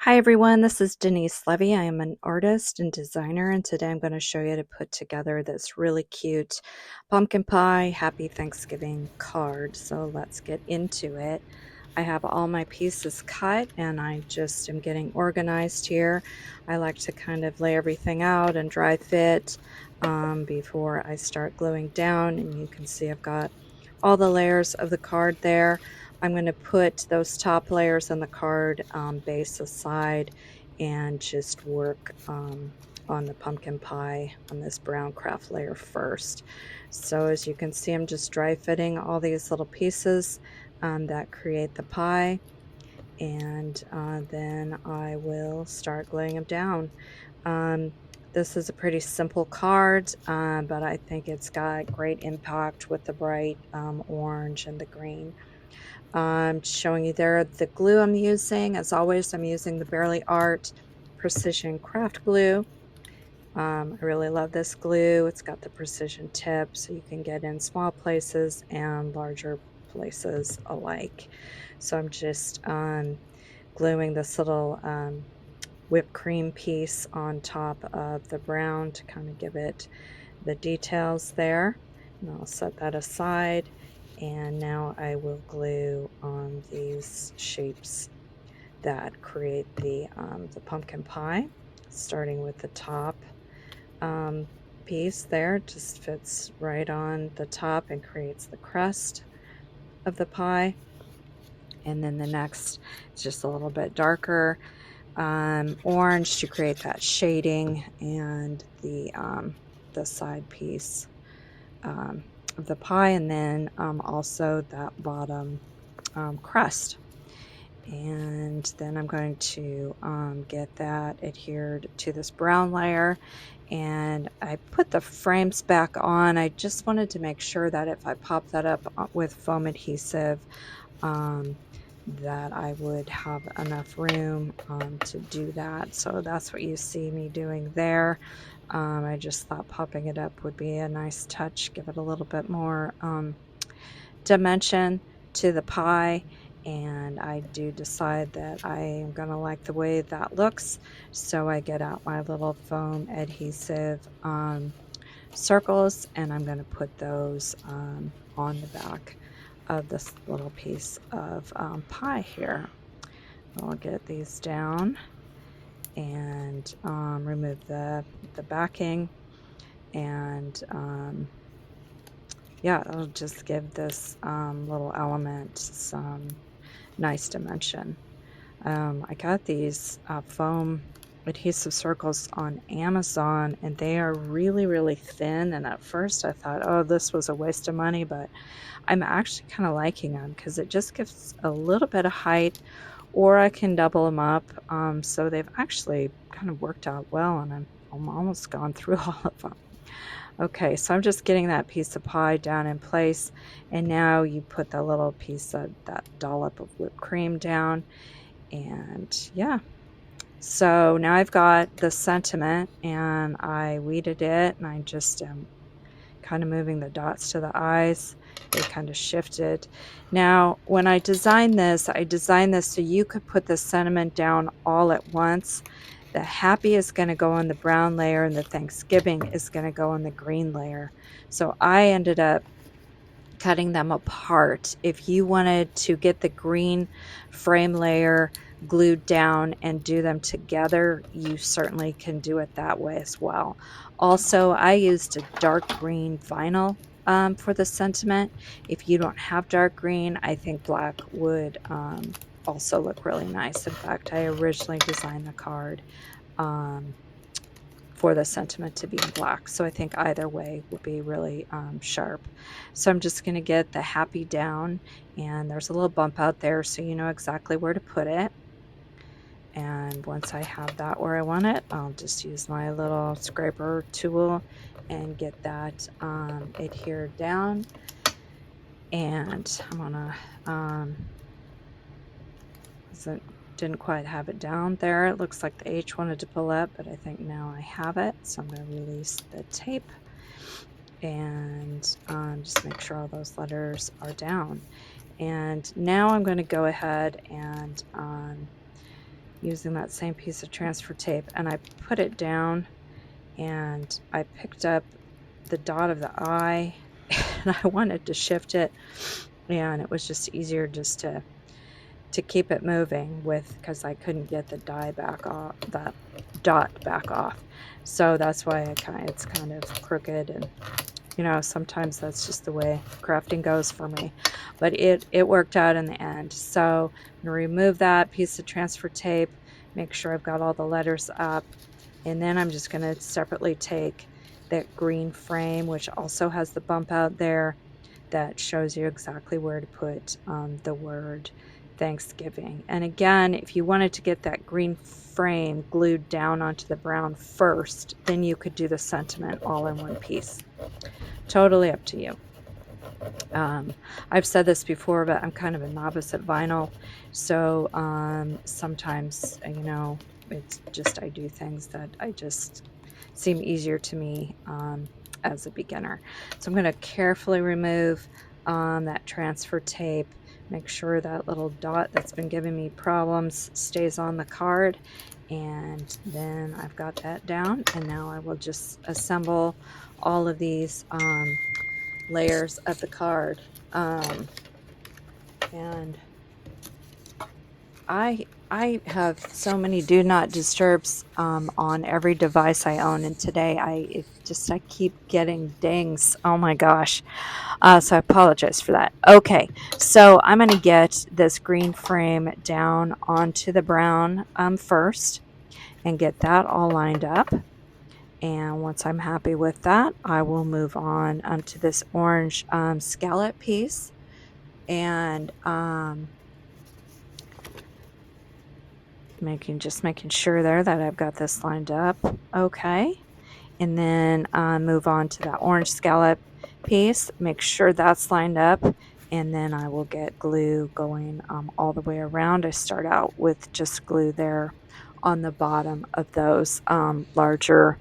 Hi everyone, this is Denise Levy. I am an artist and designer, and today I'm going to show you how to put together this really cute pumpkin pie Happy Thanksgiving card. So let's get into it. I have all my pieces cut and I just am getting organized here. I like to kind of lay everything out and dry fit before I start gluing down, and you can see I've got all the layers of the card there. I'm going to put those top layers on the card base aside and just work on the pumpkin pie on this brown craft layer first. So as you can see, I'm just dry fitting all these little pieces that create the pie, and then I will start gluing them down. Um, this is a pretty simple card, but I think it's got great impact with the bright orange and the green. I'm showing you there the glue I'm using. As always, I'm using the Barely Art Precision Craft Glue. I really love this glue. It's got the precision tip, so you can get in small places and larger places alike. So I'm just gluing this little whipped cream piece on top of the brown to kind of give it the details there. And I'll set that aside. And now I will glue on these shapes that create the pumpkin pie, starting with the top piece there. It just fits right on the top and creates the crust of the pie. And then the next is just a little bit darker orange to create that shading, and the side piece of the pie, and then also that bottom crust. And then I'm going to get that adhered to this brown layer, and I put the frames back on. I just wanted to make sure that if I pop that up with foam adhesive, that I would have enough room to do that. So that's what you see me doing there. I just thought popping it up would be a nice touch, give it a little bit more dimension to the pie, and I do decide that I am going to like the way that looks, so I get out my little foam adhesive circles, and I'm going to put those on the back of this little piece of pie here. I'll get these down and remove the backing, and yeah, it'll just give this little element some nice dimension. I got these foam adhesive circles on Amazon, and they are really, really thin, and at first I thought, oh, this was a waste of money, but I'm actually kind of liking them because it just gives a little bit of height, or I can double them up. So they've actually kind of worked out well, and I'm almost gone through all of them. Okay, so I'm just getting that piece of pie down in place, and now you put the little piece of that dollop of whipped cream down, and yeah. So now I've got the sentiment, and I weeded it, and I just am kind of moving the dots to the eyes. They kind of shifted. Now, when I designed this so you could put the sentiment down all at once. The happy is going to go on the brown layer, and the Thanksgiving is going to go on the green layer. So I ended up cutting them apart. If you wanted to get the green frame layer glued down and do them together, you certainly can do it that way as well. Also, I used a dark green vinyl for the sentiment. If you don't have dark green, I think black would also look really nice. In fact, I originally designed the card for the sentiment to be in black. So I think either way would be really sharp. So I'm just going to get the happy down, and there's a little bump out there so you know exactly where to put it. And once I have that where I want it, I'll just use my little scraper tool and get that adhered down. And I'm gonna didn't quite have it down there. It looks like the H wanted to pull up, but I think now I have it. So I'm going to release the tape and just make sure all those letters are down. And now I'm going to go ahead and using that same piece of transfer tape, and I put it down, and I picked up the dot of the eye and I wanted to shift it, and it was just easier just to keep it moving with, because I couldn't get the die back off, that dot back off. So that's why it's kind of crooked, and sometimes that's just the way crafting goes for me. But it worked out in the end. So I'm going to remove that piece of transfer tape, make sure I've got all the letters up, and then I'm just going to separately take that green frame, which also has the bump out there, that shows you exactly where to put the word Thanksgiving. And again, if you wanted to get that green frame glued down onto the brown first, then you could do the sentiment all in one piece. Totally up to you. I've said this before, but I'm kind of a novice at vinyl, so sometimes it's just I do things that I just seem easier to me as a beginner. So I'm going to carefully remove that transfer tape, make sure that little dot that's been giving me problems stays on the card, and then I've got that down, and now I will just assemble all of these layers of the card. And I have so many do not disturbs on every device I own, and today I keep getting dings. Oh my gosh. So I apologize for that. Okay, so I'm going to get this green frame down onto the brown first and get that all lined up. And once I'm happy with that, I will move on to this orange scallop piece, and making sure there that I've got this lined up okay. And then move on to that orange scallop piece, make sure that's lined up, and then I will get glue going all the way around. I start out with just glue there on the bottom of those larger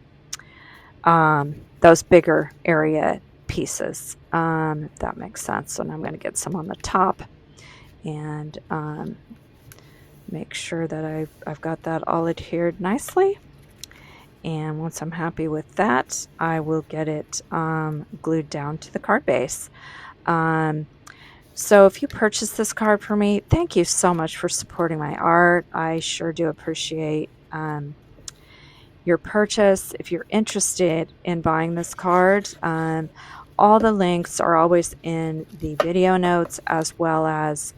those bigger area pieces, if that makes sense. And I'm going to get some on the top and make sure that I've got that all adhered nicely. And once I'm happy with that, I will get it glued down to the card base. So if you purchased this card for me, thank you so much for supporting my art. I sure do appreciate your purchase. If you're interested in buying this card, all the links are always in the video notes, as well as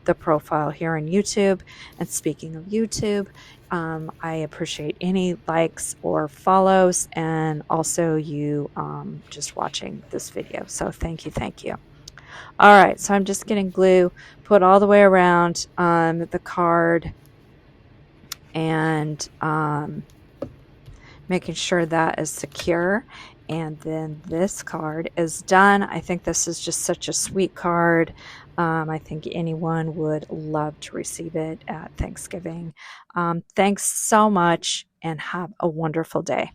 the profile here on YouTube. And speaking of YouTube, I appreciate any likes or follows, and also you just watching this video. So thank you. All right, so I'm just getting glue put all the way around the card, and making sure that is secure. And then this card is done. I think this is just such a sweet card. I think anyone would love to receive it at Thanksgiving. Thanks so much, and have a wonderful day.